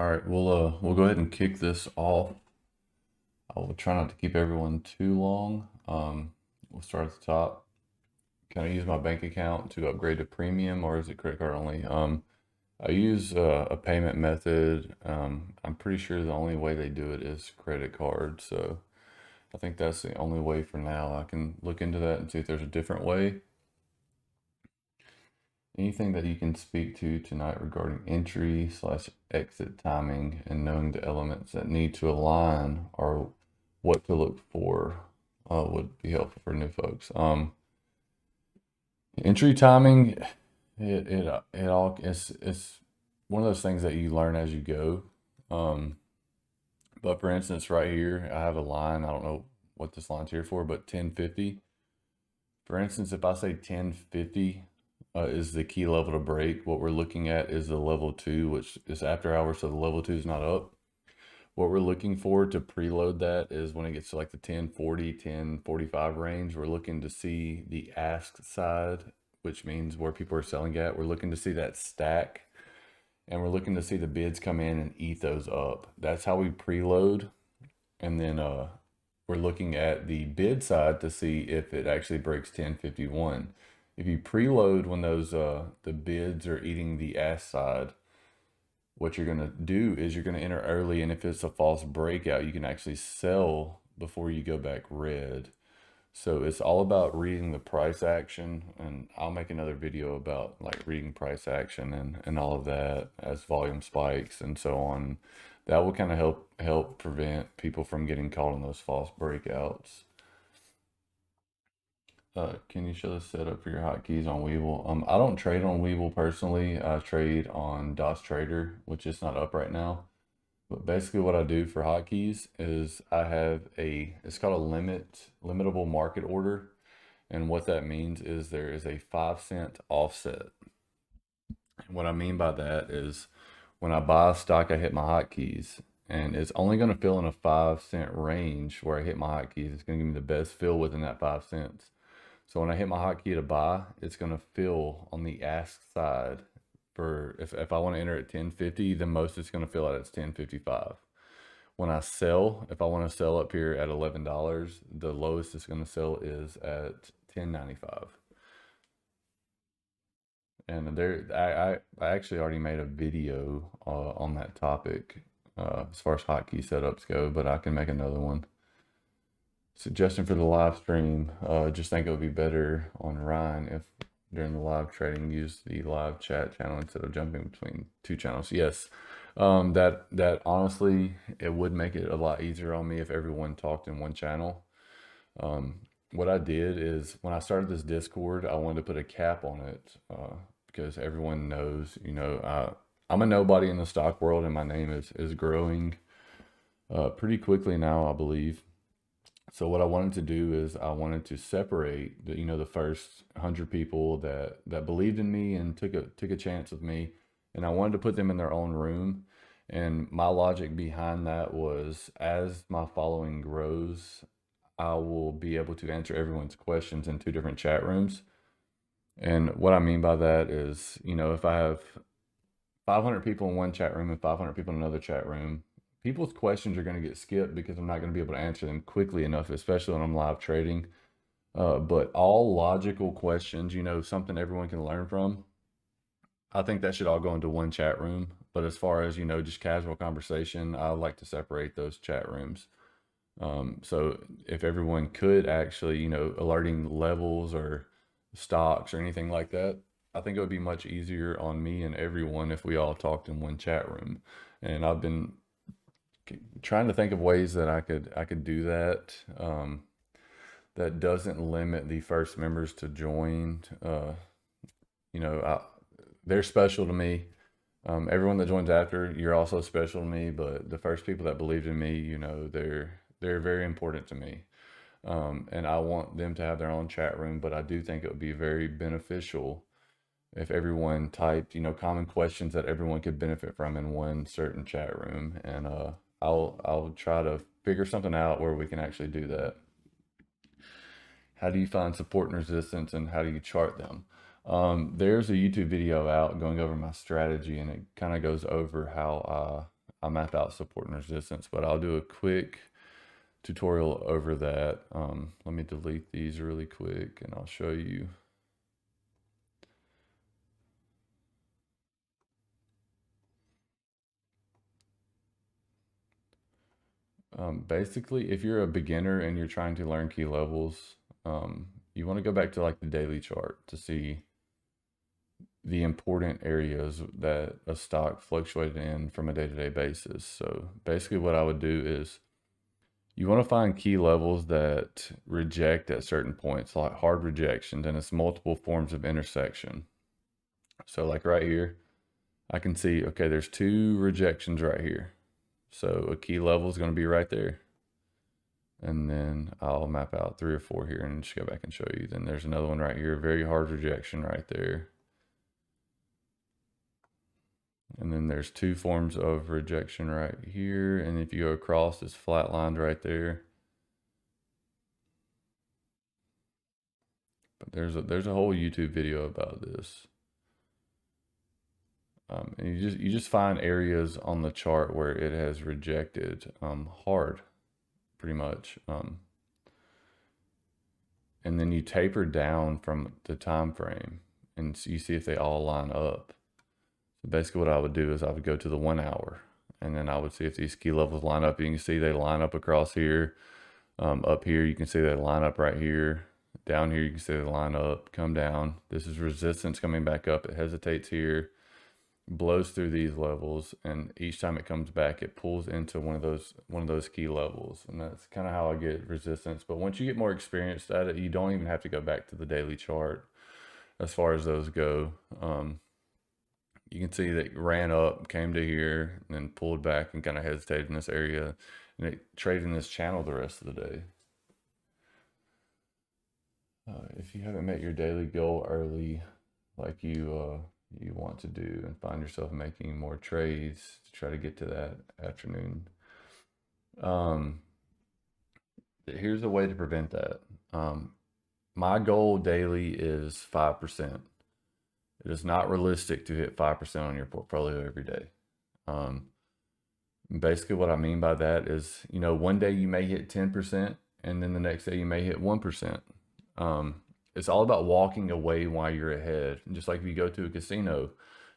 All right, we'll go ahead and kick this off. I will try not to keep everyone too long. We'll start at the top. Can I use my bank account to upgrade to premium, or is it credit card only? I use a payment method. I'm pretty sure the only way they do it is credit card, so I think that's the only way for now. I can look into that and see if there's a different way. Anything that you can speak to tonight regarding entry/exit timing and knowing the elements that need to align or what to look for would be helpful for new folks. Entry timing, it's one of those things that you learn as you go. Um, but for instance, right here, I have a line. I don't know what this line's here for, but 1050. For instance, if I say 1050 is the key level to break, what we're looking at is the level 2, which is after hours, so the level 2 is not up. What we're looking for to preload that is when it gets to like the 1040, 1045 range, we're looking to see the ask side, which means where people are selling at. We're looking to see that stack, and we're looking to see the bids come in and eat those up. That's how we preload. And then we're looking at the bid side to see if it actually breaks 1051. If you preload when those the bids are eating the ask side, what you're going to do is you're going to enter early, and if it's a false breakout, you can actually sell before you go back red. So it's all about reading the price action, and I'll make another video about like reading price action and all of that as volume spikes and so on. That will kind of help prevent people from getting caught in those false breakouts. Can you show the setup for your hotkeys on Webull? I don't trade on Webull personally. I trade on DOS Trader, which is not up right now. But basically what I do for hotkeys is I have it's called a limitable market order. And what that means is there is a 5 cent offset. And what I mean by that is when I buy a stock, I hit my hotkeys, and it's only going to fill in a 5 cent range where I hit my hotkeys. It's going to give me the best fill within that 5 cents. So when I hit my hotkey to buy, it's going to fill on the ask side. For if I want to enter at 1050, the most it's going to fill at is 1055. When I sell, if I want to sell up here at $11, the lowest it's going to sell is at 1095. And I actually already made a video on that topic as far as hotkey setups go, but I can make another one. Suggestion for the live stream, just think it would be better on Ryan if during the live trading use the live chat channel instead of jumping between two channels. Yes, that honestly, it would make it a lot easier on me if everyone talked in one channel. What I did is when I started this Discord, I wanted to put a cap on it because everyone knows, I'm a nobody in the stock world, and my name is growing pretty quickly now, I believe. So what I wanted to do is I wanted to separate the first 100 people that believed in me and took a chance with me, and I wanted to put them in their own room. And my logic behind that was as my following grows, I will be able to answer everyone's questions in two different chat rooms. And what I mean by that is, if I have 500 people in one chat room and 500 people in another chat room, people's questions are going to get skipped because I'm not going to be able to answer them quickly enough, especially when I'm live trading. But all logical questions, something everyone can learn from, I think that should all go into one chat room. But as far as, just casual conversation, I like to separate those chat rooms. So if everyone could actually, alerting levels or stocks or anything like that, I think it would be much easier on me and everyone if we all talked in one chat room. And I've been trying to think of ways that I could do that that doesn't limit the first members to join. You know, I, they're special to me. Everyone that joins after, you're also special to me. But the first people that believed in me, they're very important to me. And I want them to have their own chat room. But I do think it would be very beneficial if everyone typed, common questions that everyone could benefit from in one certain chat room. And I'll try to figure something out where we can actually do that. How do you find support and resistance, and how do you chart them? There's a YouTube video out going over my strategy, and it kind of goes over how I map out support and resistance, but I'll do a quick tutorial over that. Let me delete these really quick and I'll show you. Basically, if you're a beginner and you're trying to learn key levels, you want to go back to like the daily chart to see the important areas that a stock fluctuated in from a day-to-day basis. So basically what I would do is you want to find key levels that reject at certain points, like hard rejections, and it's multiple forms of intersection. So like right here, I can see, okay, there's 2 rejections right here. So a key level is going to be right there. And then I'll map out 3 or 4 here and just go back and show you. Then there's another one right here, very hard rejection right there. And then there's 2 forms of rejection right here. And if you go across, it's flatlined right there. But there's a whole YouTube video about this. And you just find areas on the chart where it has rejected hard, pretty much. And then you taper down from the time frame, and so you see if they all line up. So basically, what I would do is I would go to the 1 hour, and then I would see if these key levels line up. You can see they line up across here. Up here, you can see they line up right here. Down here, you can see they line up, come down. This is resistance coming back up. It hesitates here, blows through these levels, and each time it comes back, it pulls into one of those key levels. And that's kind of how I get resistance. But once you get more experienced at it, you don't even have to go back to the daily chart as far as those go. You can see that it ran up, came to here, and then pulled back and kind of hesitated in this area, and it traded in this channel the rest of the day. If you haven't met your daily goal early, like you want to do, and find yourself making more trades to try to get to that afternoon, here's a way to prevent that. My goal daily is 5%. It is not realistic to hit 5% on your portfolio every day. Basically what I mean by that is, one day you may hit 10%, and then the next day you may hit 1%. It's all about walking away while you're ahead. Just like if you go to a casino,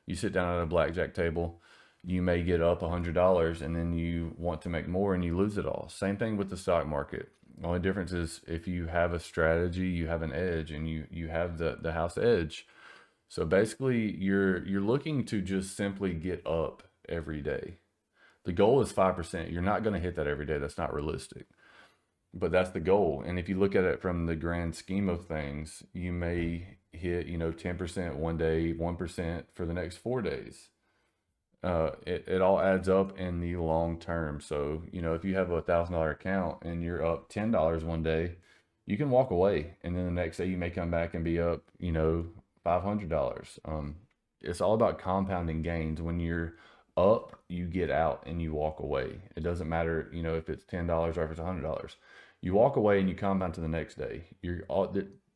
you sit down at a blackjack table, you may get up $100 and then you want to make more and you lose it all. Same thing with the stock market. The only difference is if you have a strategy, you have an edge, and you have the house edge. So basically you're looking to just simply get up every day. The goal is 5%. You're not going to hit that every day. That's not realistic. But that's the goal. And if you look at it from the grand scheme of things, you may hit, 10% one day, 1% for the next 4 days. It all adds up in the long term. So, if you have a $1,000 account and you're up $10 one day, you can walk away. And then the next day you may come back and be up, $500. It's all about compounding gains. When you're up, you get out and you walk away. It doesn't matter, if it's $10 or if it's $100. You walk away and you compound to the next day.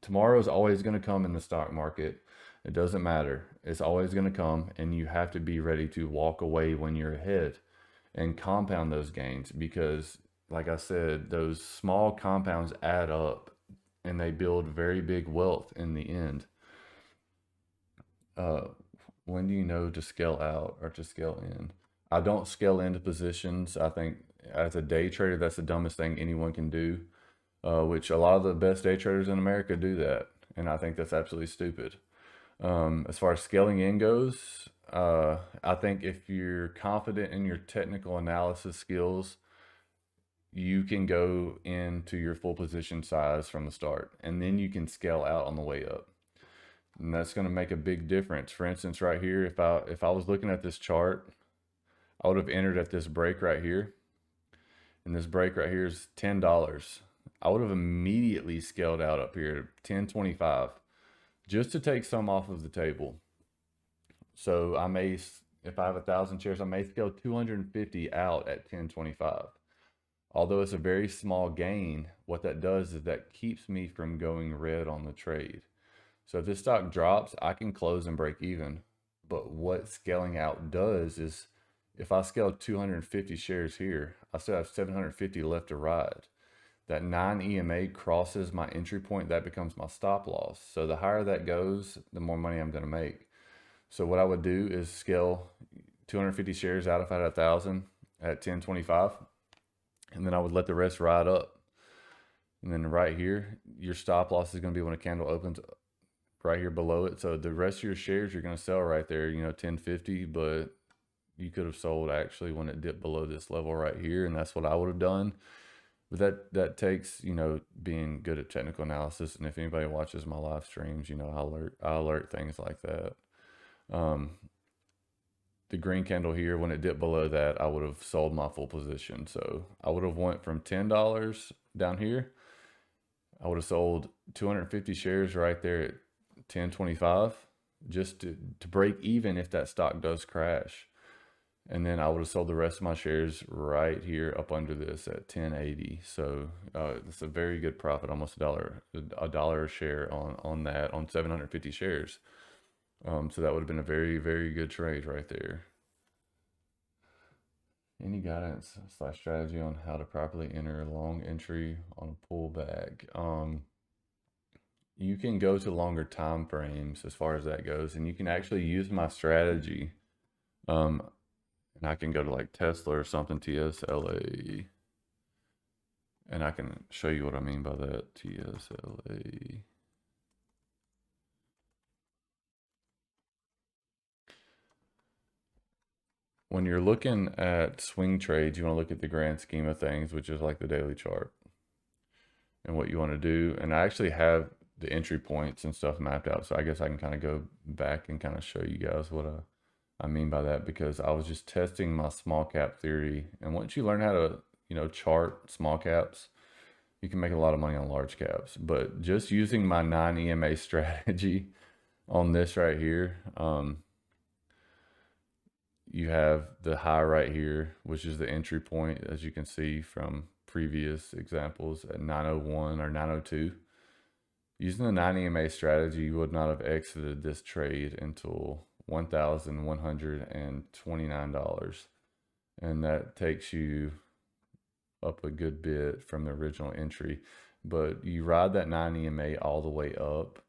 Tomorrow is always going to come in the stock market. It doesn't matter. It's always going to come, and you have to be ready to walk away when you're ahead and compound those gains, because like I said, those small compounds add up and they build very big wealth in the end. When do you know to scale out or to scale in? I don't scale into positions. I think as a day trader, that's the dumbest thing anyone can do, which a lot of the best day traders in America do that. And I think that's absolutely stupid. As far as scaling in goes, I think if you're confident in your technical analysis skills, you can go into your full position size from the start, and then you can scale out on the way up. And that's going to make a big difference. For instance, right here, if I was looking at this chart, I would have entered at this break right here. And this break right here is $10. I would have immediately scaled out up here to $10.25 just to take some off of the table. So I may, if I have 1,000 shares, I may scale 250 out at $10.25. Although it's a very small gain, what that does is that keeps me from going red on the trade. So if this stock drops, I can close and break even. But what scaling out does is if I scale 250 shares here, I still have 750 left to ride. That 9 EMA crosses my entry point, that becomes my stop loss. So the higher that goes, the more money I'm going to make. So what I would do is scale 250 shares out if I had 1,000 at 10.25, and then I would let the rest ride up. And then right here, your stop loss is going to be when a candle opens right here below it. So the rest of your shares you're going to sell right there, 10.50, but you could have sold actually when it dipped below this level right here, and that's what I would have done. But that takes, being good at technical analysis. And if anybody watches my live streams, I alert things like that. The green candle here, when it dipped below that, I would have sold my full position. So I would have went from $10 down here. I would have sold 250 shares right there at 10.25 just to break even if that stock does crash. And then I would have sold the rest of my shares right here up under this at 10.80. So it's a very good profit, almost a dollar a share on that, on 750 shares. So that would have been a very, very good trade right there. Any guidance / strategy on how to properly enter a long entry on a pullback? You can go to longer time frames as far as that goes, and you can actually use my strategy. And I can go to like Tesla or something, TSLA, and I can show you what I mean by that, TSLA. When you're looking at swing trades, you want to look at the grand scheme of things, which is like the daily chart and what you want to do. And I actually have the entry points and stuff mapped out. So I guess I can kind of go back and kind of show you guys what I mean by that, because I was just testing my small cap theory. And once you learn how to, chart small caps, you can make a lot of money on large caps. But just using my 9 EMA strategy on this right here, you have the high right here, which is the entry point, as you can see from previous examples at 901 or 902. Using the 9 EMA strategy, you would not have exited this trade until $1,129. And that takes you up a good bit from the original entry. But you ride that 9 EMA all the way up.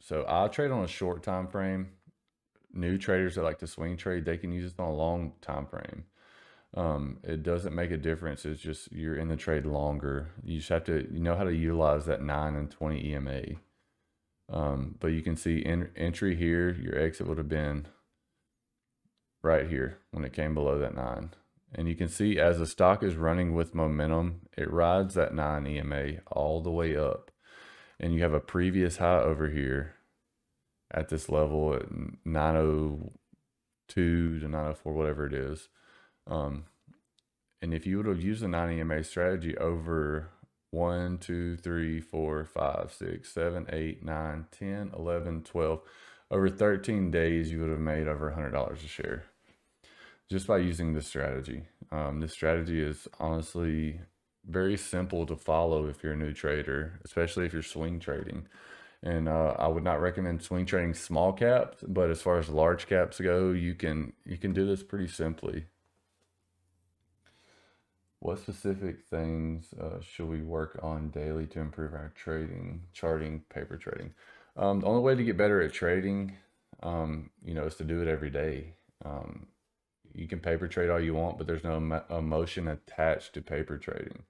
So I trade on a short time frame. New traders that like to swing trade, they can use it on a long time frame. It doesn't make a difference. It's just you're in the trade longer. You just have to know how to utilize that 9 and 20 EMA. But you can see entry here, your exit would have been right here when it came below that 9. And you can see as the stock is running with momentum, it rides that 9 EMA all the way up. And you have a previous high over here at this level at 902 to 904, whatever it is. And if you would have used the 9 EMA strategy over 1, 2, 3, 4, 5, 6, 7, 8, 9, 10, 11, 12, over 13 days, you would have made over $100 a share just by using this strategy. This strategy is honestly very simple to follow if you're a new trader, especially if you're swing trading. And I would not recommend swing trading small caps, but as far as large caps go, you can do this pretty simply. What specific things should we work on daily to improve our charting, paper trading? The only way to get better at trading, is to do it every day. You can paper trade all you want, but there's no emotion attached to paper trading.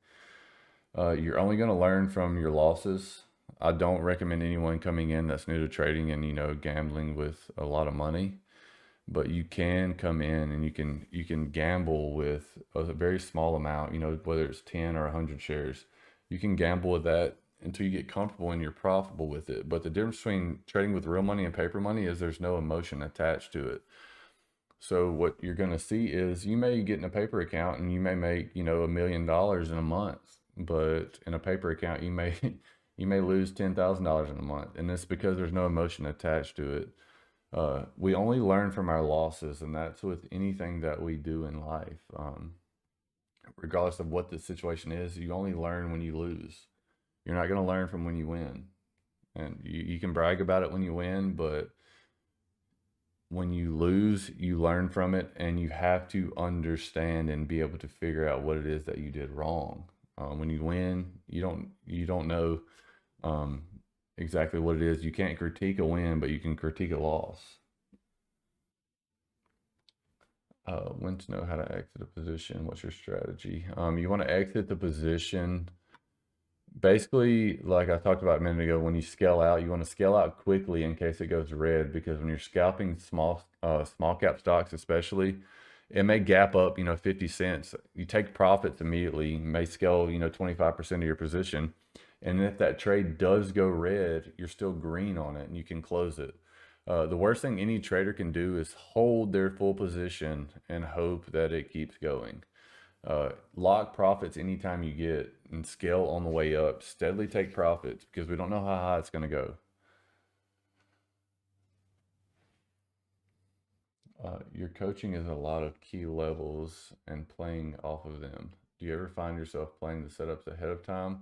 You're only going to learn from your losses. I don't recommend anyone coming in that's new to trading and, gambling with a lot of money, but you can come in and you can gamble with a very small amount, whether it's 10 or 100 shares. You can gamble with that until you get comfortable and you're profitable with it. But the difference between trading with real money and paper money is there's no emotion attached to it. So what you're going to see is you may get in a paper account and you may make, $1 million in a month, but in a paper account, you may lose $10,000 in a month. And it's because there's no emotion attached to it. We only learn from our losses, and that's with anything that we do in life. Regardless of what the situation is, you only learn when you lose. You're not going to learn from when you win. And you can brag about it when you win, but when you lose, you learn from it, and you have to understand and be able to figure out what it is that you did wrong. When you win, you don't know um, exactly what it is. You can't critique a win, but you can critique a loss. When to know how to exit a position? What's your strategy? You want to exit the position. Basically, like I talked about a minute ago, when you scale out, you want to scale out quickly in case it goes red, because when you're scalping small cap stocks, especially, it may gap up, 50 cents. You take profits immediately, you may scale, 25% of your position. And if that trade does go red, you're still green on it and you can close it. The worst thing any trader can do is hold their full position and hope that it keeps going. Lock profits anytime you get and scale on the way up. Steadily take profits because we don't know how high it's going to go. Your coaching is a lot of key levels and playing off of them. Do you ever find yourself playing the setups ahead of time?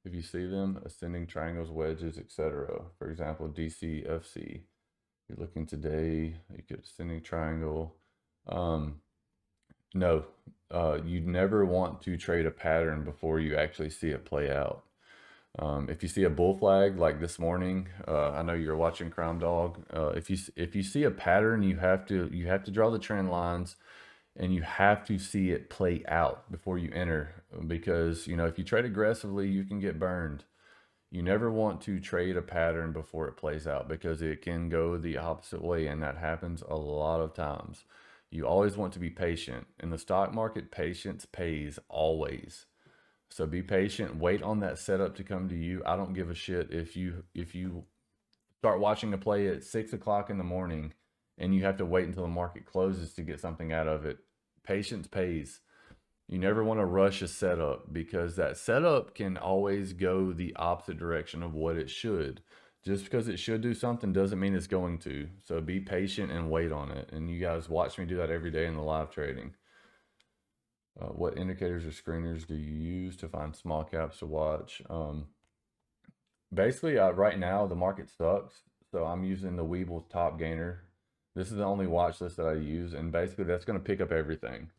If you see them, ascending triangles, wedges, etc. For example, DCFC. You're looking today, you get ascending triangle. No, you never want to trade a pattern before you actually see it play out. If you see a bull flag like this morning, I know you're watching Crime Dog. If you see a pattern, you have to draw the trend lines, and you have to see it play out before you enter. Because if you trade aggressively, you can get burned. You never want to trade a pattern before it plays out because it can go the opposite way, and that happens a lot of times. You always want to be patient. In the stock market, patience pays always. So be patient, wait on that setup to come to you. I don't give a shit if you start watching a play at 6 o'clock in the morning and you have to wait until the market closes to get something out of it. Patience pays. You never want to rush a setup because that setup can always go the opposite direction of what it should. Just because it should do something doesn't mean it's going to. So be patient and wait on it. And you guys watch me do that every day in the live trading. What indicators or screeners do you use to find small caps to watch? Basically, right now the market sucks, so I'm using the Weeble Top Gainer. This is the only watch list that I use, and basically that's going to pick up everything.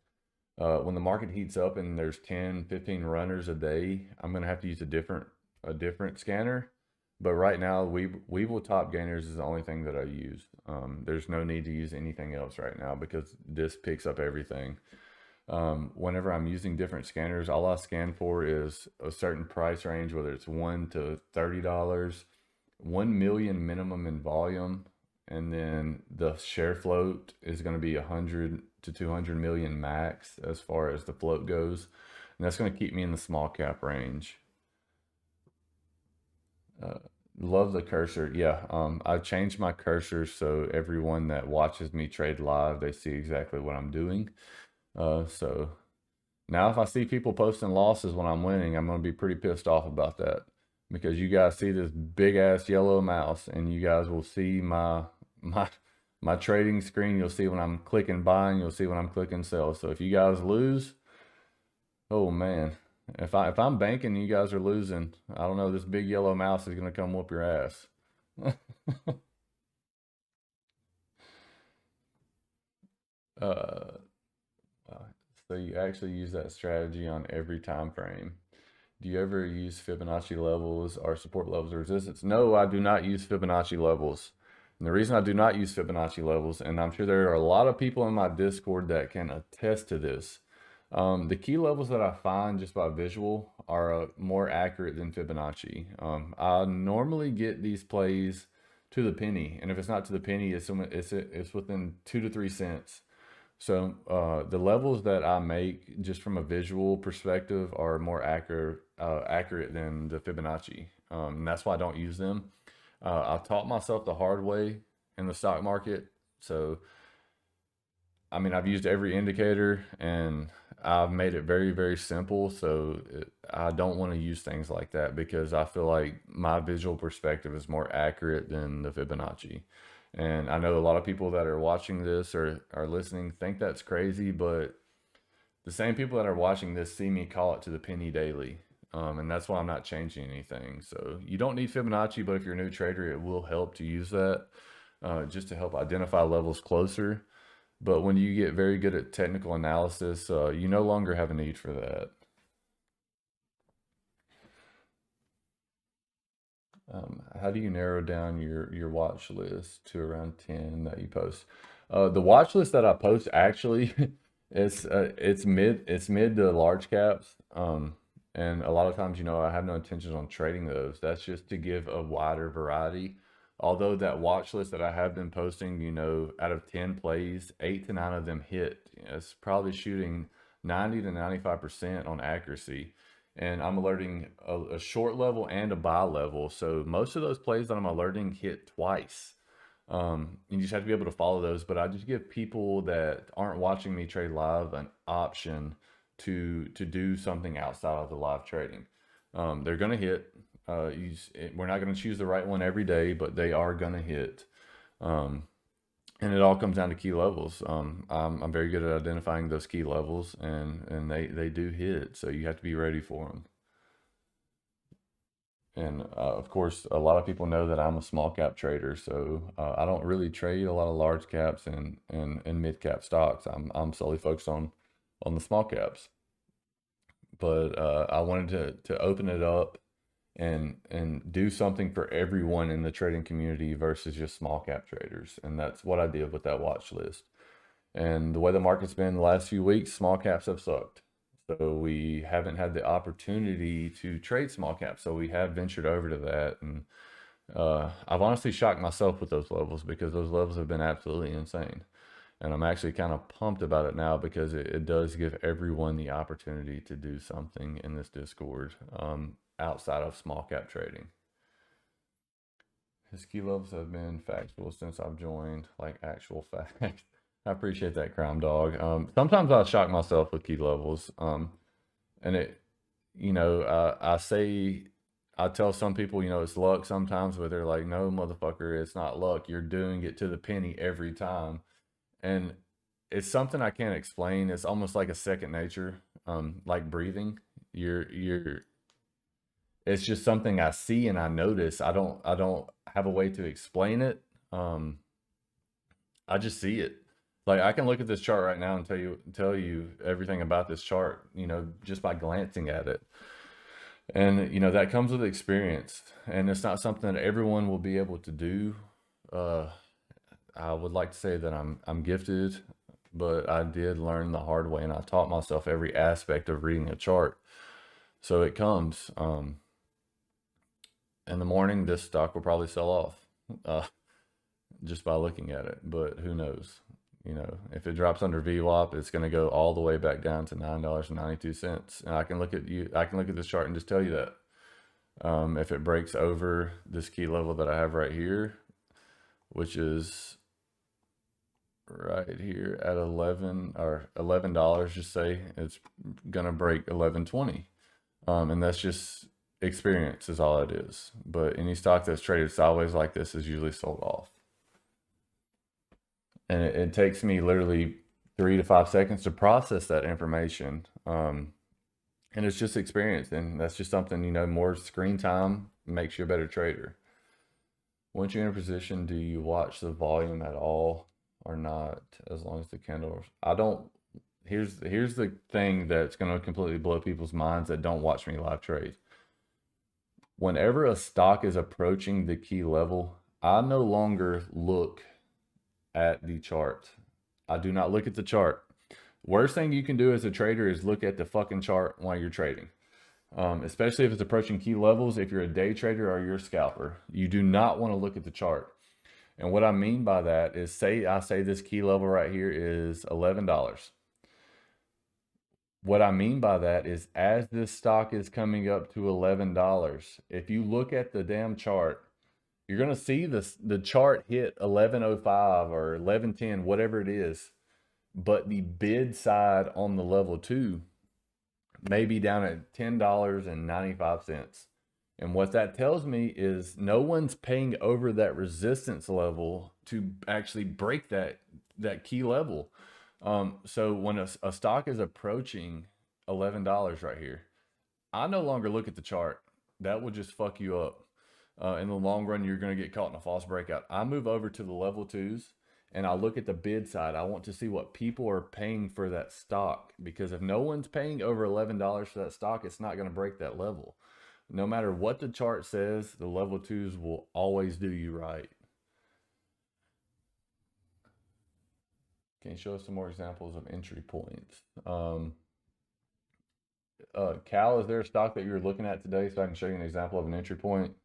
When the market heats up and there's 10, 15 runners a day, I'm going to have to use a different scanner. But right now, Weeble Top Gainers is the only thing that I use. There's no need to use anything else right now because this picks up everything. Whenever I'm using different scanners, all I scan for is a certain price range, whether it's $1 to $30, 1 million minimum in volume, and then the share float is going to be 100 to 200 million max as far as the float goes, and that's going to keep me in the small cap range. Love the cursor. Yeah, I've changed my cursor so everyone that watches me trade live, they see exactly what I'm doing. So now if I see people posting losses when I'm winning, I'm going to be pretty pissed off about that because you guys see this big ass yellow mouse and you guys will see my trading screen. You'll see when I'm clicking buy and you'll see when I'm clicking sell. So if you guys lose, oh man, if I'm banking, you guys are losing. I don't know. This big yellow mouse is going to come whoop your ass. uh, so you actually use that strategy on every time frame. Do you ever use Fibonacci levels or support levels or resistance? No, I do not use Fibonacci levels. And the reason I do not use Fibonacci levels, and I'm sure there are a lot of people in my Discord that can attest to this, the key levels that I find just by visual are more accurate than Fibonacci. I normally get these plays to the penny, and if it's not to the penny, it's within 2 to 3 cents. So the levels that I make just from a visual perspective are more accurate than the Fibonacci. And that's why I don't use them. I taught myself the hard way in the stock market. So, I mean, I've used every indicator and I've made it very, very simple. So I don't want to use things like that because I feel like my visual perspective is more accurate than the Fibonacci. And I know a lot of people that are watching this or are listening think that's crazy, but the same people that are watching this see me call it to the penny daily. And that's why I'm not changing anything. So you don't need Fibonacci, but if you're a new trader, it will help to use that. just to help identify levels closer. But when you get very good at technical analysis, you no longer have a need for that. How do you narrow down your watch list to around 10 that you post? The watch list that I post actually it's mid to large caps. And a lot of times, I have no intentions on trading those. That's just to give a wider variety. Although that watch list that I have been posting, out of 10 plays, 8 to 9 of them hit. It's probably shooting 90 to 95% on accuracy, and I'm alerting a short level and a buy level. So most of those plays that I'm alerting hit twice. You just have to be able to follow those. But I just give people that aren't watching me trade live an option to do something outside of the live trading. They're gonna hit. We're not gonna choose the right one every day, but they are gonna hit. Um, and it all comes down to key levels. I'm very good at identifying those key levels, and they do hit. So you have to be ready for them. And of course, a lot of people know that I'm a small cap trader, so I don't really trade a lot of large caps and mid cap stocks. I'm solely focused on the small caps. But I wanted to open it up and do something for everyone in the trading community versus just small cap traders, and that's what I did with that watch list. And the way the market's been the last few weeks, small caps have sucked. So we haven't had the opportunity to trade small caps. So we have ventured over to that. And I've honestly shocked myself with those levels because those levels have been absolutely insane. And I'm actually kind of pumped about it now because it does give everyone the opportunity to do something in this Discord outside of small cap trading. His key levels have been factual since I've joined, like actual facts. I appreciate that, Crime Dog. Sometimes I shock myself with key levels. And I tell some people, it's luck sometimes, but they're like, no, motherfucker, it's not luck. You're doing it to the penny every time. And it's something I can't explain. It's almost like a second nature, like breathing. You're it's just something I see and I notice. I don't have a way to explain it. Um, I just see it. Like I can look at this chart right now and tell you everything about this chart, just by glancing at it. And that comes with experience, and it's not something that everyone will be able to do. Uh, I would like to say that I'm gifted, but I did learn the hard way, and I taught myself every aspect of reading a chart. So it comes. In the morning, this stock will probably sell off uh, just by looking at it, but who knows? If it drops under VWAP, it's going to go all the way back down to $9.92. And I can look at this chart and just tell you that. If it breaks over this key level that I have right here, which is right here at 11 or $11, just say it's going to break 11.20. And that's just experience is all it is. But any stock that's traded sideways like this is usually sold off. And it takes me literally 3 to 5 seconds to process that information. And it's just experience. And that's just something, more screen time makes you a better trader. Once you're in a position, do you watch the volume at all or not? As long as the candles, I don't. Here's the thing that's going to completely blow people's minds that don't watch me live trade. Whenever a stock is approaching the key level, I no longer look at the chart. I do not look at the chart. Worst thing you can do as a trader is look at the fucking chart while you're trading. Especially if it's approaching key levels. If you're a day trader or you're a scalper, you do not want to look at the chart. And what I mean by that is, I say this key level right here is $11. What I mean by that is, as this stock is coming up to $11, if you look at the damn chart, you're going to see the chart hit 11.05 or 11.10, whatever it is. But the bid side on the level 2 may be down at $10.95. And what that tells me is no one's paying over that resistance level to actually break that key level. So when a stock is approaching $11 right here, I no longer look at the chart. That will just fuck you up. In the long run, you're going to get caught in a false breakout. I move over to the level twos and I look at the bid side. I want to see what people are paying for that stock, because if no one's paying over $11 for that stock, it's not going to break that level. No matter what the chart says, the level twos will always do you right. Can you show us some more examples of entry points? Cal, is there a stock that you're looking at today so I can show you an example of an entry point?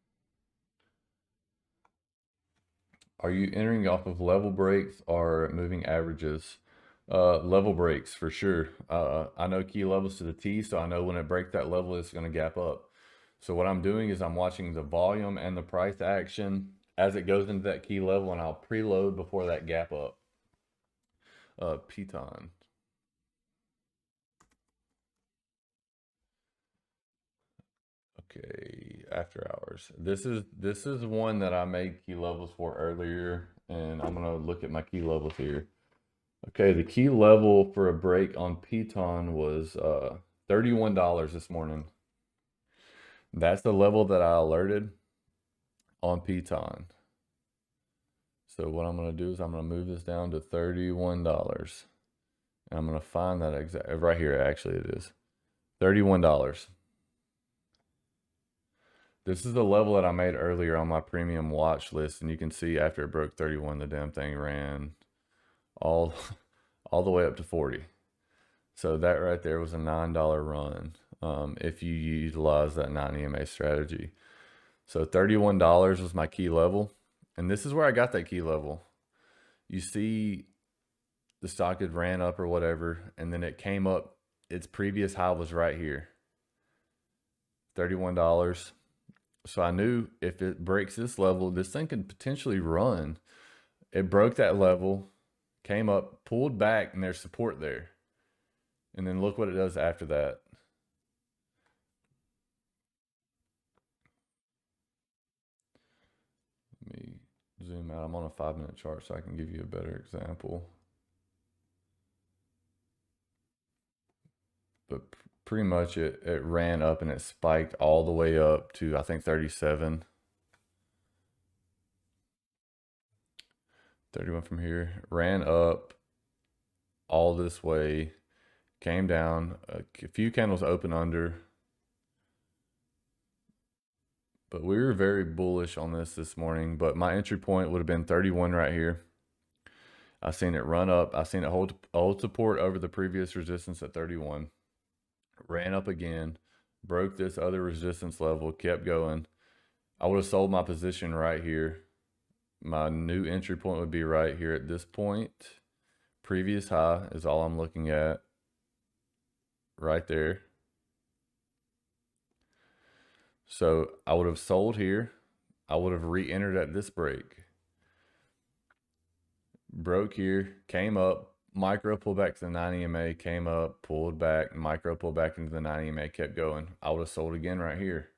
Are you entering off of level breaks or moving averages? Level breaks for sure. I know key levels to the T, so I know when it breaks that level, it's going to gap up. So what I'm doing is I'm watching the volume and the price action as it goes into that key level, and I'll preload before that gap up. Piton. Okay, after hours. This is one that I made key levels for earlier, and I'm gonna look at my key levels here. Okay, the key level for a break on Piton was $31 this morning. That's the level that I alerted on Piton. So what I'm gonna do is I'm gonna move this down to $31. And I'm gonna find that exact right here. Actually, it is $31. This is the level that I made earlier on my premium watch list, and you can see after it broke 31, the damn thing ran all all the way up to 40. So that right there was a $9 run if you utilize that 9 EMA strategy. So $31 was my key level, and this is where I got that key level. You see the stock had ran up or whatever, and then it came up. Its previous high was right here, $31. So I knew if it breaks this level, this thing could potentially run. It broke that level, came up, pulled back, and there's support there. And then look what it does after that. Let me zoom out. I'm on a 5-minute chart so I can give you a better example. But pretty much it ran up and it spiked all the way up to, I think, 37. 31 from here, ran up all this way, came down, a few candles open under, but we were very bullish on this morning. But my entry point would have been 31 right here. I seen it run up. I seen it hold support over the previous resistance at 31. Ran up again, broke this other resistance level, kept going. I would have sold my position right here. My new entry point would be right here at this point. Previous high is all I'm looking at right there. So I would have sold here. I would have re-entered at this break. Broke here, came up, micro pullback to the 9 EMA, came up, pulled back, micro pullback into the 9 EMA, kept going. I would have sold again right here.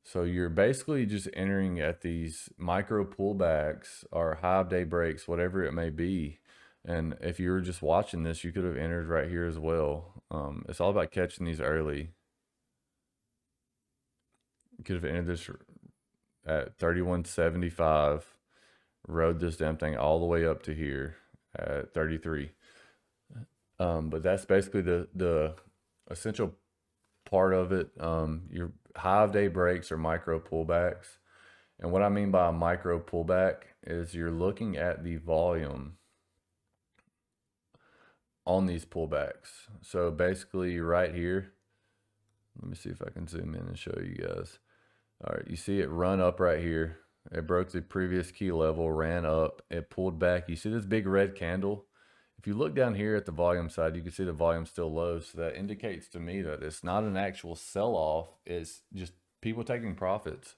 So you're basically just entering at these micro pullbacks or hive day breaks, whatever it may be. And if you were just watching this, you could have entered right here as well. It's all about catching these early. You could have entered this at 31.75, rode this damn thing all the way up to here at 33. But that's basically the essential part of it. Your hive day breaks are micro pullbacks. And what I mean by a micro pullback is you're looking at the volume on these pullbacks. So basically right here, let me see if I can zoom in and show you guys. All right, you see it run up right here. It broke the previous key level, ran up, it pulled back. You see this big red candle? If you look down here at the volume side, you can see the volume still low. So that indicates to me that it's not an actual sell-off. It's just people taking profits.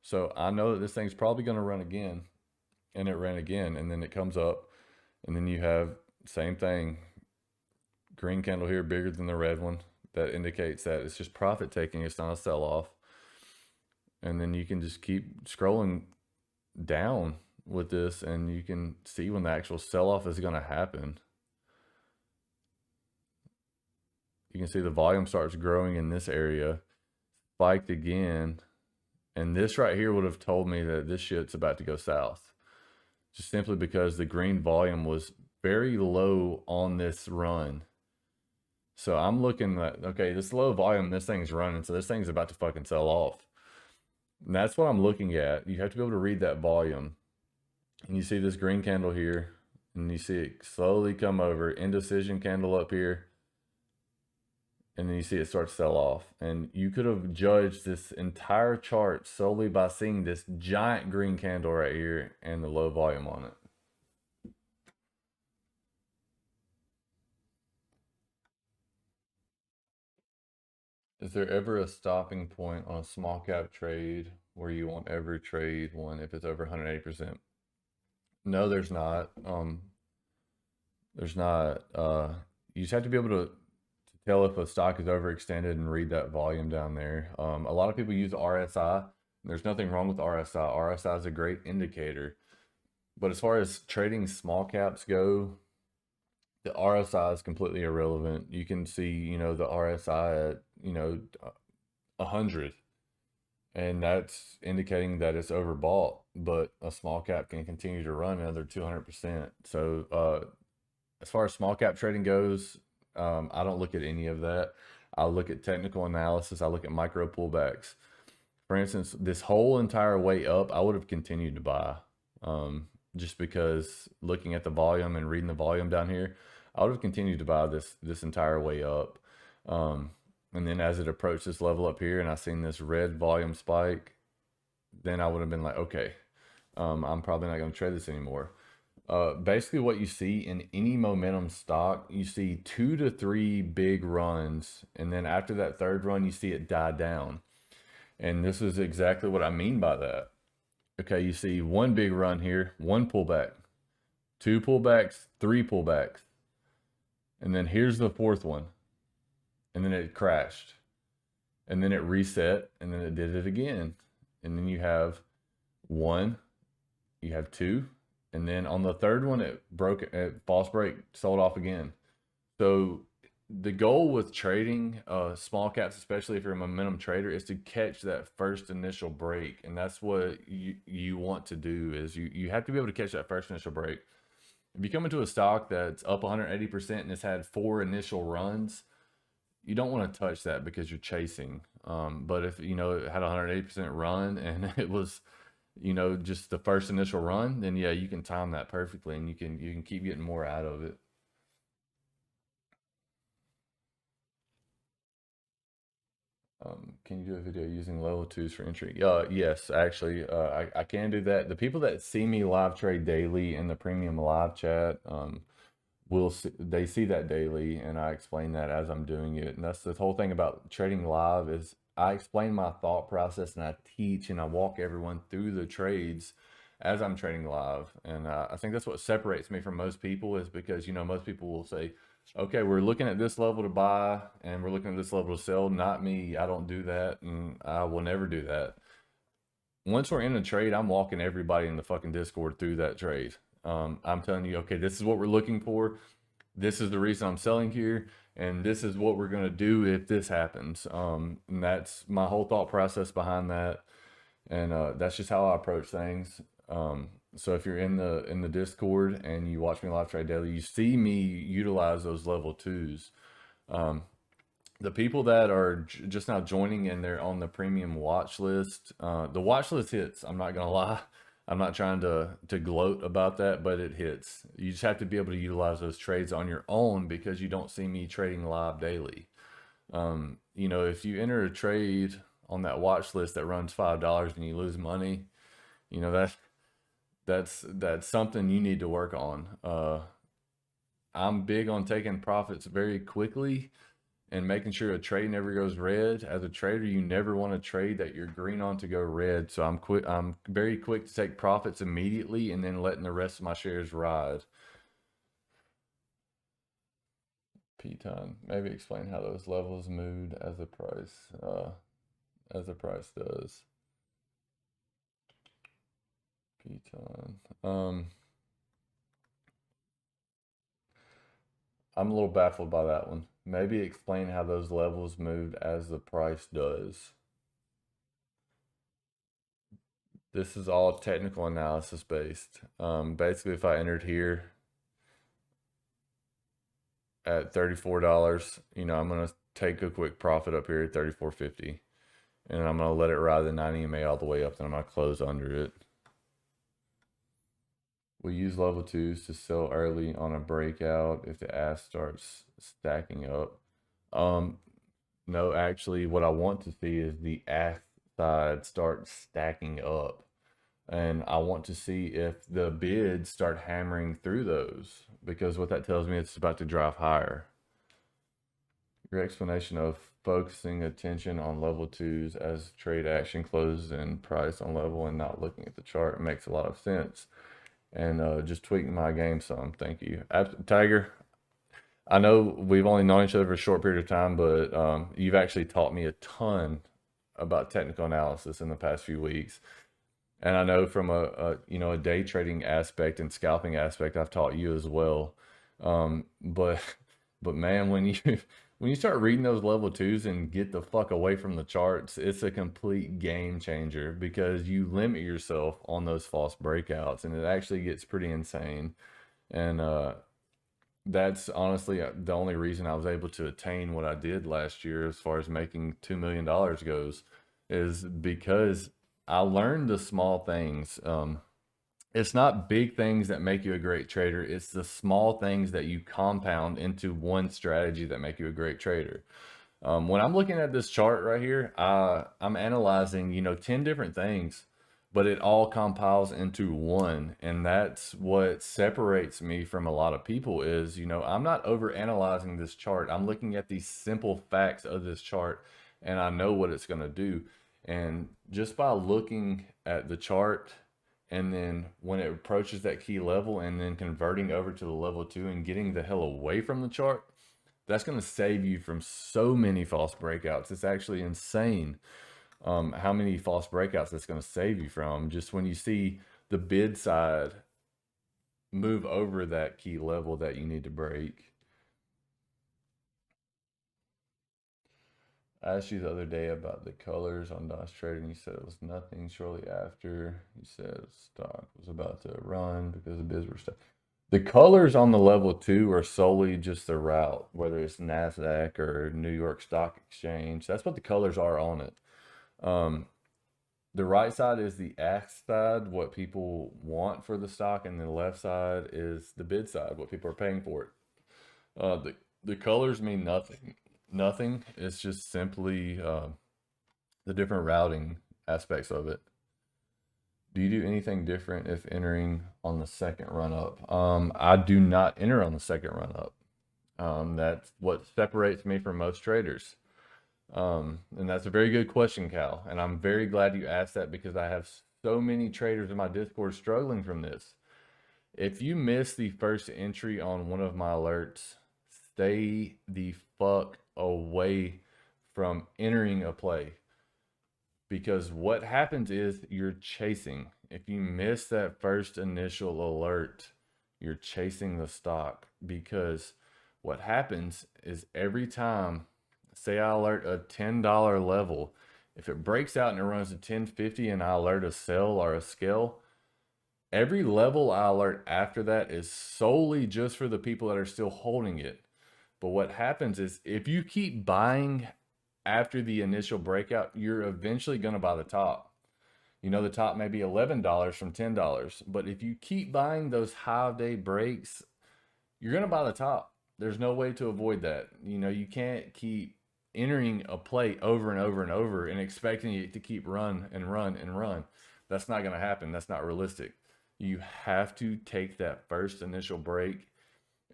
So I know that this thing's probably going to run again. And it ran again. And then it comes up. And then you have same thing. Green candle here bigger than the red one. That indicates that it's just profit taking. It's not a sell-off. And then you can just keep scrolling down with this and you can see when the actual sell-off is going to happen. You can see the volume starts growing in this area, spiked again, And this right here would have told me that this shit's about to go south. Just simply because the green volume was very low on this run. So I'm looking at, okay, this low volume, this thing's running, so this thing's about to fucking sell off. And that's what I'm looking at. You have to be able to read that volume. And you see this green candle here, and you see it slowly come over, indecision candle up here, and then you see it start to sell off. And you could have judged this entire chart solely by seeing this giant green candle right here and the low volume on it. Is there ever a stopping point on a small cap trade where you won't ever trade one if it's over 180%? No, there's not. There's not. You just have to be able to tell if a stock is overextended and read that volume down there. A lot of people use RSI. There's nothing wrong with RSI. RSI is a great indicator. But as far as trading small caps go, the RSI is completely irrelevant. You can see, the RSI at, 100, and that's indicating that it's overbought, but a small cap can continue to run another 200%. So, as far as small cap trading goes, I don't look at any of that. I look at technical analysis. I look at micro pullbacks. For instance, this whole entire way up, I would have continued to buy, just because looking at the volume and reading the volume down here, I would have continued to buy this entire way up. And then as it approached this level up here, and I seen this red volume spike, then I would have been like, okay, I'm probably not going to trade this anymore. Basically what you see in any momentum stock, you see 2 to 3 big runs, and then after that third run, you see it die down. And this is exactly what I mean by that. Okay, you see one big run here, one pullback, 2 pullbacks, 3 pullbacks, and then here's the 4th one, and then it crashed, and then it reset, and then it did it again, and then you have 1, you have 2, and then on the 3rd one, it broke, false break, sold off again. So the goal with trading small caps, especially if you're a momentum trader, is to catch that first initial break. And that's what you want to do, is you have to be able to catch that first initial break. If you come into a stock that's up 180% and it's had 4 initial runs, you don't want to touch that because you're chasing. But if, it had a 180% run and it was, just the first initial run, then yeah, you can time that perfectly, and you can keep getting more out of it. Can you do a video using level 2s for entry? Yes, actually, I can do that. The people that see me live trade daily in the premium live chat, they see that daily, and I explain that as I'm doing it. And that's the whole thing about trading live, is I explain my thought process, and I teach and I walk everyone through the trades as I'm trading live. And I think that's what separates me from most people, is because, most people will say, okay, we're looking at this level to buy and we're looking at this level to sell. Not me. I don't do that, and I will never do that. Once we're in a trade, I'm walking everybody in the fucking Discord through that trade. I'm telling you, okay, this is what we're looking for. This is the reason I'm selling here, and this is what we're gonna do if this happens. And that's my whole thought process behind that, and that's just how I approach things. So if you're in the Discord and you watch me live trade daily, you see me utilize those level 2s. The people that are just now joining and they're on the premium watch list, the watch list hits. I'm not gonna lie. I'm not trying to gloat about that, but it hits. You just have to be able to utilize those trades on your own, because you don't see me trading live daily. If you enter a trade on that watch list that runs $5 and you lose money, that's something you need to work on. I'm big on taking profits very quickly and making sure a trade never goes red. As a trader, you never want to trade that you're green on to go red. So I'm very quick to take profits immediately and then letting the rest of my shares ride. P-ton, maybe explain how those levels moved as the price does. P-ton. I'm a little baffled by that one. Maybe explain how those levels moved as the price does. This is all technical analysis based. Basically, if I entered here at $34, I'm gonna take a quick profit up here at 34.50, and I'm gonna let it ride the 90 MA all the way up, and I'm gonna close under it. We use level twos to sell early on a breakout if the ask starts stacking up. No, actually, what I want to see is the ask side start stacking up. And I want to see if the bids start hammering through those, because what that tells me it's about to drive higher. Your explanation of focusing attention on level twos as trade action closes and price on level and not looking at the chart makes a lot of sense. And just tweaking my game some. Thank you. Tiger, I know we've only known each other for a short period of time, but you've actually taught me a ton about technical analysis in the past few weeks. And I know from a day trading aspect and scalping aspect, I've taught you as well. But but man, when you when you start reading those level twos and get the fuck away from the charts, it's a complete game changer, because you limit yourself on those false breakouts, and it actually gets pretty insane. And that's honestly the only reason I was able to attain what I did last year as far as making $2 million goes, is because I learned the small things. It's not big things that make you a great trader. It's the small things that you compound into one strategy that make you a great trader. When I'm looking at this chart right here, I'm analyzing, 10 different things, but it all compiles into one. And that's what separates me from a lot of people is, I'm not over analyzing this chart. I'm looking at these simple facts of this chart, and I know what it's going to do. And just by looking at the chart, and then when it approaches that key level and then converting over to the level two and getting the hell away from the chart, that's going to save you from so many false breakouts. It's actually insane how many false breakouts that's going to save you from, just when you see the bid side move over that key level that you need to break. I asked you the other day about the colors on DOS Trading. You said it was nothing. Shortly after, you said stock was about to run because the bids were stuck. The colors on the level two are solely just the route, whether it's NASDAQ or New York Stock Exchange. That's what the colors are on it. The right side is the ask side, what people want for the stock, and the left side is the bid side, what people are paying for it. The colors mean nothing. Nothing. It's just simply the different routing aspects of it. Do you do anything different if entering on the second run up? I do not enter on the second run up. That's what separates me from most traders. And that's a very good question, Cal. And I'm very glad you asked that, because I have so many traders in my Discord struggling from this. If you miss the first entry on one of my alerts, stay the fuck away from entering a play, because what happens is you're chasing. If you miss that first initial alert, you're chasing the stock, because what happens is every time, say I alert a $10 level, if it breaks out and it runs to 10.50 and I alert a sell or a scale, every level I alert after that is solely just for the people that are still holding it. But what happens is if you keep buying after the initial breakout, you're eventually going to buy the top. The top may be $11 from $10, but if you keep buying those high day breaks, you're going to buy the top. There's no way to avoid that. You can't keep entering a play over and over and over and expecting it to keep run and run and run. That's not going to happen. That's not realistic. You have to take that first initial break,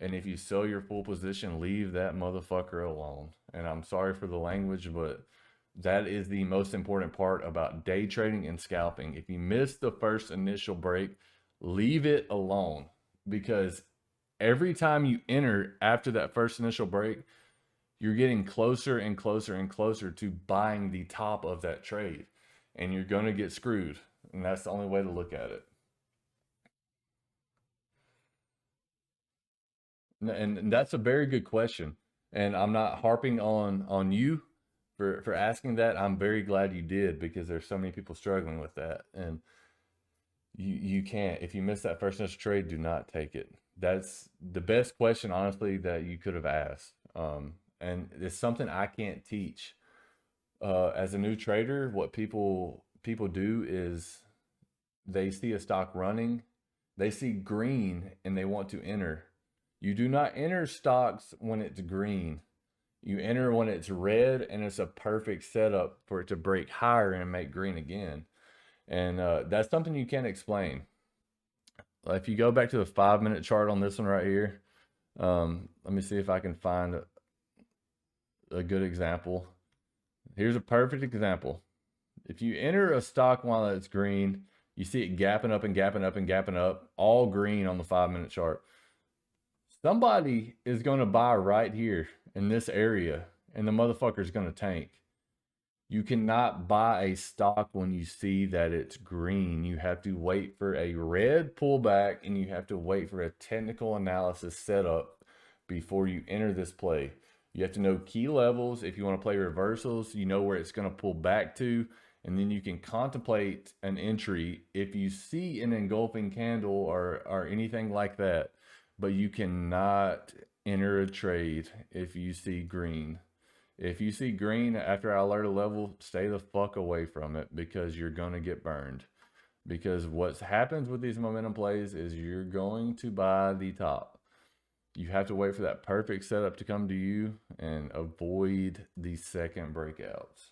and if you sell your full position, leave that motherfucker alone. And I'm sorry for the language, but that is the most important part about day trading and scalping. If you miss the first initial break, leave it alone, because every time you enter after that first initial break, you're getting closer and closer and closer to buying the top of that trade, and you're going to get screwed. And that's the only way to look at it. And that's a very good question. And I'm not harping on you for asking that. I'm very glad you did, because there's so many people struggling with that. And You can't. If you miss that first initial trade, do not take it. That's the best question, honestly, that you could have asked. And it's something I can't teach. As a new trader, what people do is they see a stock running, they see green, and they want to enter. You do not enter stocks when it's green. You enter when it's red, and it's a perfect setup for it to break higher and make green again. And that's something you can't explain. If you go back to the 5 minute chart on this one right here, let me see if I can find a good example. Here's a perfect example. If you enter a stock while it's green, you see it gapping up and gapping up and gapping up, all green on the 5 minute chart. Somebody is going to buy right here in this area, and the motherfucker's going to tank. You cannot buy a stock when you see that it's green. You have to wait for a red pullback, and you have to wait for a technical analysis setup before you enter this play. You have to know key levels. If you want to play reversals, you know where it's going to pull back to, and then you can contemplate an entry if you see an engulfing candle or anything like that. But you cannot enter a trade if you see green. If you see green after I alert a level, stay the fuck away from it, because you're going to get burned. Because what happens with these momentum plays is you're going to buy the top. You have to wait for that perfect setup to come to you and avoid the second breakouts.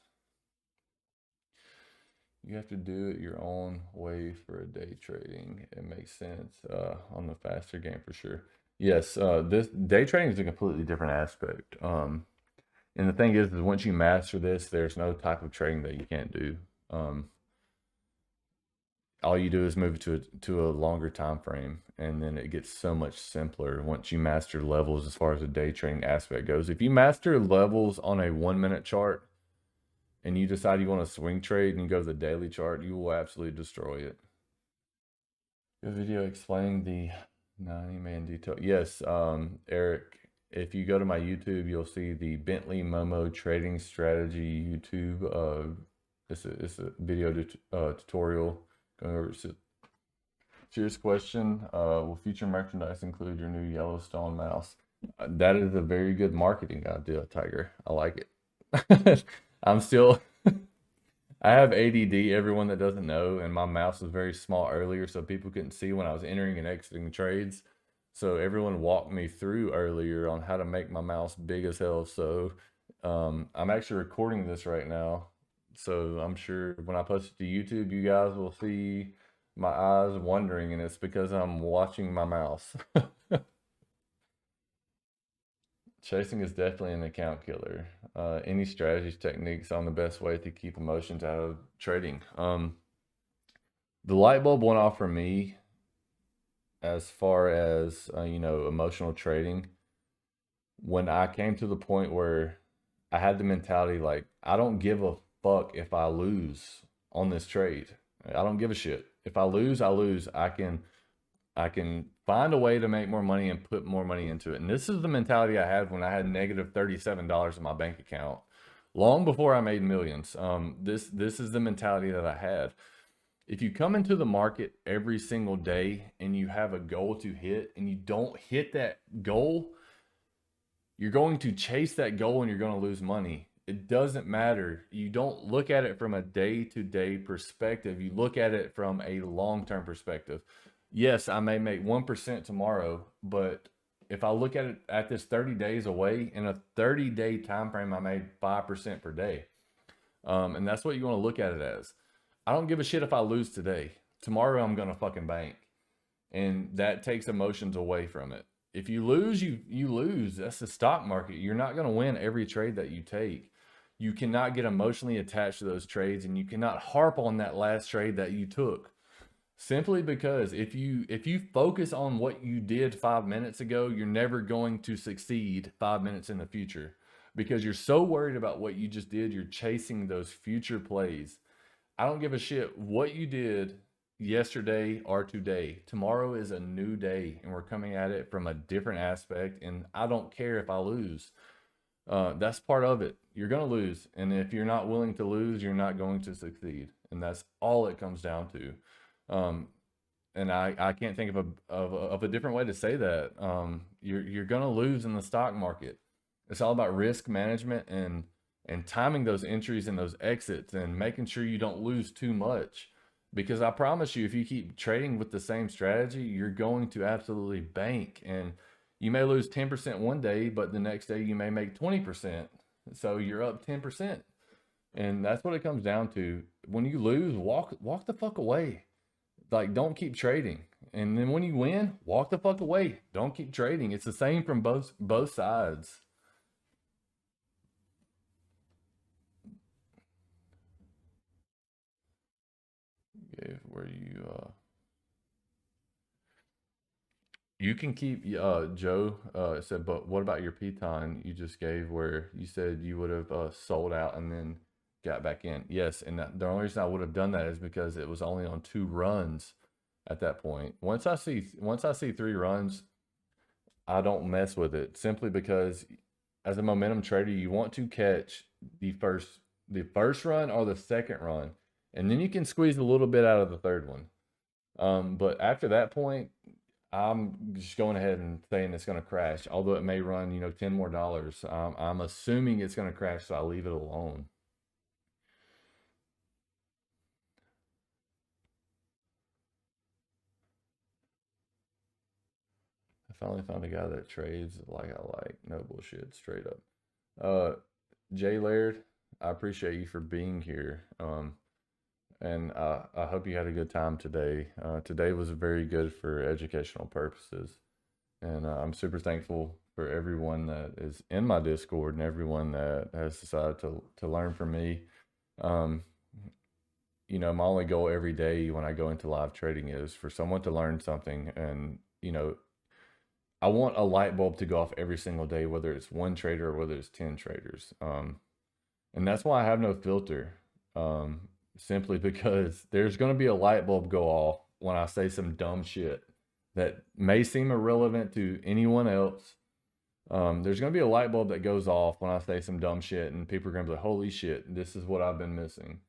You have to do it your own way for a day trading. It makes sense on the faster game for sure. Yes, this day trading is a completely different aspect. And the thing is once you master this, there's no type of trading that you can't do. All you do is move it to a longer time frame, and then it gets so much simpler once you master levels as far as the day trading aspect goes. If you master levels on a 1 minute chart and you decide you want to swing trade and you go to the daily chart, you will absolutely destroy it. A video explaining the 90-man detail. Yes, Eric, if you go to my YouTube, you'll see the Bentley Momo trading strategy YouTube. It's a video tutorial going over. Serious question. Will future merchandise include your new Yellowstone mouse? That is a very good marketing idea, Tiger. I like it. I'm still I have ADD, everyone that doesn't know, and my mouse was very small earlier, so people couldn't see when I was entering and exiting trades. So everyone walked me through earlier on how to make my mouse big as hell. So I'm actually recording this right now. So I'm sure when I post it to YouTube, you guys will see my eyes wandering, and it's because I'm watching my mouse. Chasing is definitely an account killer. Any strategies, techniques on the best way to keep emotions out of trading? The light bulb went off for me as far as emotional trading when I came to the point where I had the mentality like I don't give a fuck if I lose on this trade. I don't give a shit. If I lose, I lose. I can find a way to make more money and put more money into it. And this is the mentality I had when I had negative $37 in my bank account, long before I made millions. This is the mentality that I had. If you come into the market every single day and you have a goal to hit and you don't hit that goal, you're going to chase that goal and you're going to lose money. It doesn't matter. You don't look at it from a day-to-day perspective. You look at it from a long-term perspective. Yes, I may make 1% tomorrow, but if I look at it at this 30 days away, in a 30-day time frame, I made 5% per day. And that's what you want to look at it as. I don't give a shit if I lose today. Tomorrow I'm going to fucking bank. And that takes emotions away from it. If you lose, you lose. That's the stock market. You're not going to win every trade that you take. You cannot get emotionally attached to those trades, and you cannot harp on that last trade that you took. Simply because if you focus on what you did 5 minutes ago, you're never going to succeed 5 minutes in the future, because you're so worried about what you just did. You're chasing those future plays. I don't give a shit what you did yesterday or today. Tomorrow is a new day, and we're coming at it from a different aspect. And I don't care if I lose. That's part of it. You're going to lose. And if you're not willing to lose, you're not going to succeed. And that's all it comes down to. and I can't think of a different way to say that. You're gonna lose in the stock market. It's all about risk management and timing those entries and those exits and making sure you don't lose too much. Because I promise you, if you keep trading with the same strategy, you're going to absolutely bank. And you may lose 10% one day, but the next day you may make 20%. So you're up 10%. And that's what it comes down to. When you lose, walk the fuck away. Like, don't keep trading. And then when you win, walk the fuck away. Don't keep trading. It's the same from both sides. Yeah, where you can keep Joe said, but what about your Piton you just gave where you said you would have sold out and then got back in? Yes, and the only reason I would have done that is because it was only on 2 runs at that point. Once I see 3 runs, I don't mess with it simply because as a momentum trader, you want to catch the first the first run or the second run, and then you can squeeze a little bit out of the third one. But after that point, I'm just going ahead and saying it's going to crash, although it may run, 10 more dollars. I'm assuming it's going to crash, so I leave it alone. I finally found a guy that trades like I like. No bullshit, straight up. Uh, Jay Laird, I appreciate you for being here. And I hope you had a good time today. Today was very good for educational purposes. And I'm super thankful for everyone that is in my Discord and everyone that has decided to learn from me. Um, my only goal every day when I go into live trading is for someone to learn something. And, I want a light bulb to go off every single day, whether it's one trader or whether it's 10 traders. And that's why I have no filter. Simply because there's going to be a light bulb go off when I say some dumb shit that may seem irrelevant to anyone else. There's going to be a light bulb that goes off when I say some dumb shit, and people are going to be like, holy shit, this is what I've been missing.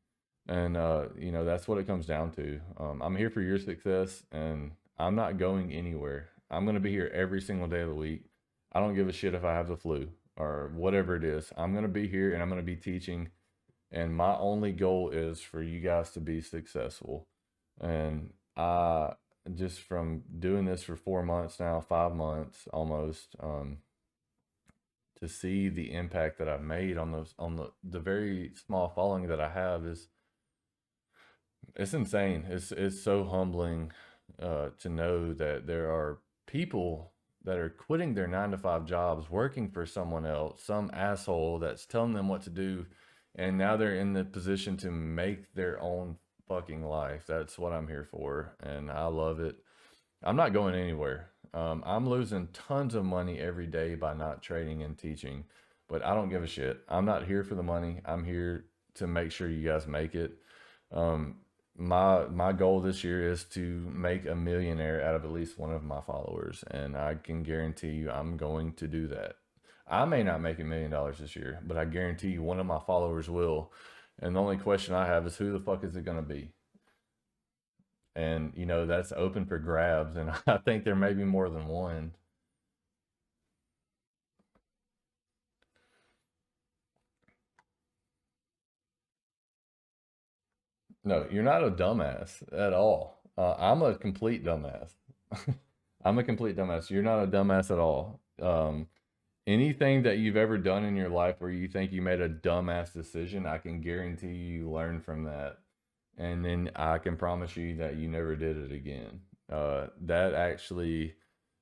And, that's what it comes down to. I'm here for your success, and I'm not going anywhere. I'm going to be here every single day of the week. I don't give a shit if I have the flu or whatever it is. I'm going to be here and I'm going to be teaching. And my only goal is for you guys to be successful. And I just from doing this for 4 months now, 5 months almost, to see the impact that I've made on the very small following that I have is it's insane. It's so humbling to know that there are people that are quitting their 9 to 5 jobs, working for someone else, some asshole that's telling them what to do, and now they're in the position to make their own fucking life. That's what I'm here for, and I love it. I'm not going anywhere. I'm losing tons of money every day by not trading and teaching, but I don't give a shit. I'm not here for the money. I'm here to make sure you guys make it. Um, my goal this year is to make a millionaire out of at least one of my followers, and I can guarantee you I'm going to do that. I may not make $1 million this year, but I guarantee you one of my followers will. And the only question I have is who the fuck is it going to be? And that's open for grabs, and I think there may be more than one. No, you're not a dumbass at all. I'm a complete dumbass. I'm a complete dumbass. You're not a dumbass at all. Anything that you've ever done in your life where you think you made a dumbass decision, I can guarantee you learn from that. And then I can promise you that you never did it again. That actually,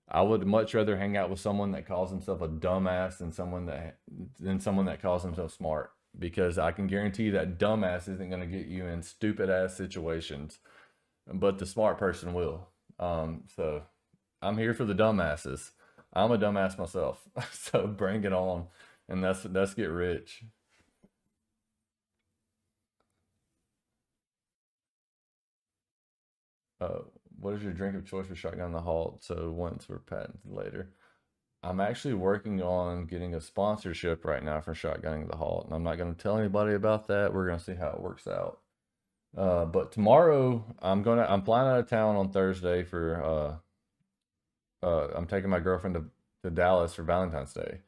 I would much rather hang out with someone that calls himself a dumbass than someone that calls himself smart. Because I can guarantee you that dumbass isn't going to get you in stupid ass situations, but the smart person will. So I'm here for the dumbasses. I'm a dumbass myself, so bring it on, and let's get rich. Uh, what is your drink of choice for Shotgun in the Halt? So once we're patented later. I'm actually working on getting a sponsorship right now for Shotgunning the Halt, and I'm not going to tell anybody about that. We're going to see how it works out. But tomorrow I'm flying out of town on Thursday for I'm taking my girlfriend to Dallas for Valentine's Day.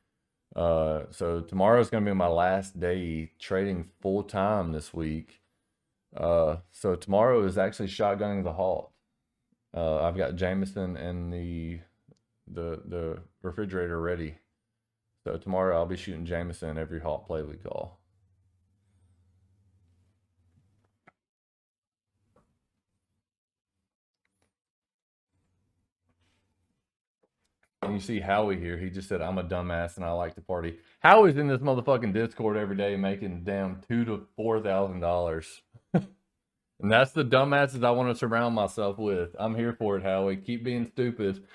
So tomorrow's gonna be my last day trading full time this week. So tomorrow is actually shotgunning the halt. I've got Jameson and the refrigerator ready. So tomorrow I'll be shooting Jameson every halt play we call. And you see Howie here. He just said, I'm a dumbass and I like to party. Howie's in this motherfucking Discord every day making damn $2,000 to $4,000. And that's the dumbasses I want to surround myself with. I'm here for it, Howie. Keep being stupid.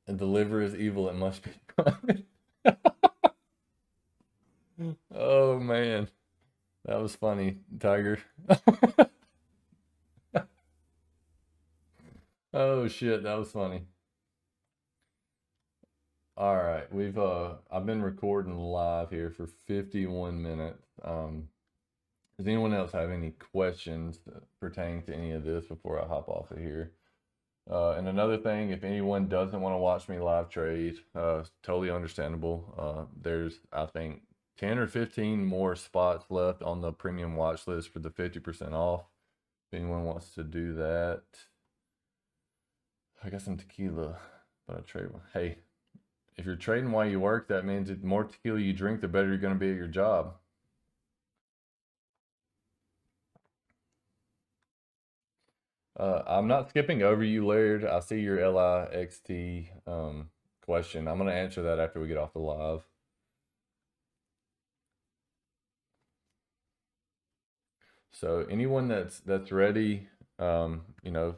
And the liver is evil. It must be fun. Oh, man. That was funny, Tiger. Oh, shit. That was funny. All right, I've been recording live here for 51 minutes. Does anyone else have any questions pertaining to any of this before I hop off of here? And another thing, if anyone doesn't want to watch me live trade, totally understandable. There's, I think, 10 or 15 more spots left on the premium watch list for the 50% off. If anyone wants to do that, I got some tequila, but I trade one. Hey, if you're trading while you work, that means the more tequila you drink, the better you're going to be at your job. I'm not skipping over you, Laird. I see your LIXT question. I'm going to answer that after we get off the live. So anyone that's ready, you know,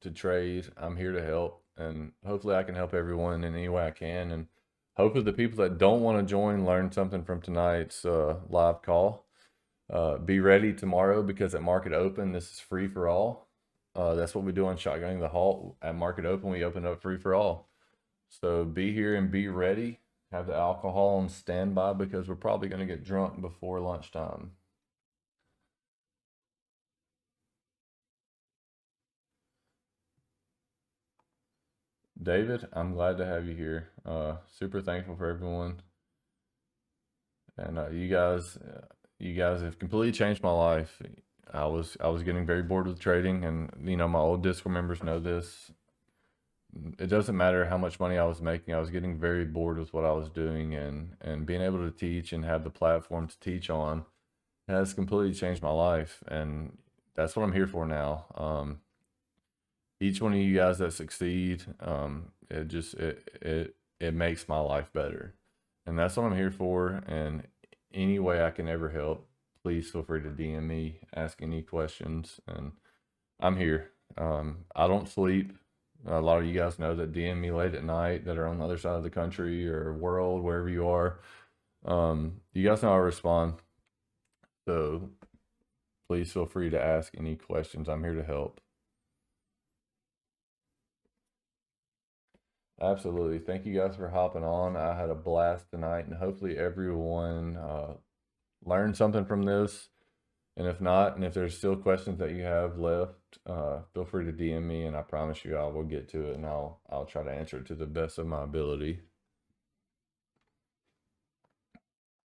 to trade, I'm here to help, and hopefully I can help everyone in any way I can. And hopefully the people that don't want to join learn something from tonight's live call. Be ready tomorrow because at market open, this is free for all. That's what we do on Shotgunning the Halt. At market open, we open up free for all. So be here and be ready. Have the alcohol on standby because we're probably going to get drunk before lunchtime. David, I'm glad to have you here. Super thankful for everyone, and you guys have completely changed my life. I was getting very bored with trading, and you know my old Discord members know this. It doesn't matter how much money I was making. I was getting very bored with what I was doing, and being able to teach and have the platform to teach on has completely changed my life, and that's what I'm here for now. Each one of you guys that succeed, it makes my life better, and that's what I'm here for. And any way I can ever help, please feel free to DM me, ask any questions, and I'm here. I don't sleep. A lot of you guys know that DM me late at night that are on the other side of the country or world, wherever you are. You guys know I respond. So please feel free to ask any questions. I'm here to help. Absolutely. Thank you guys for hopping on. I had a blast tonight, and hopefully everyone learned something from this. And if not, and if there's still questions that you have left, feel free to DM me, and I promise you I will get to it, and I'll try to answer it to the best of my ability.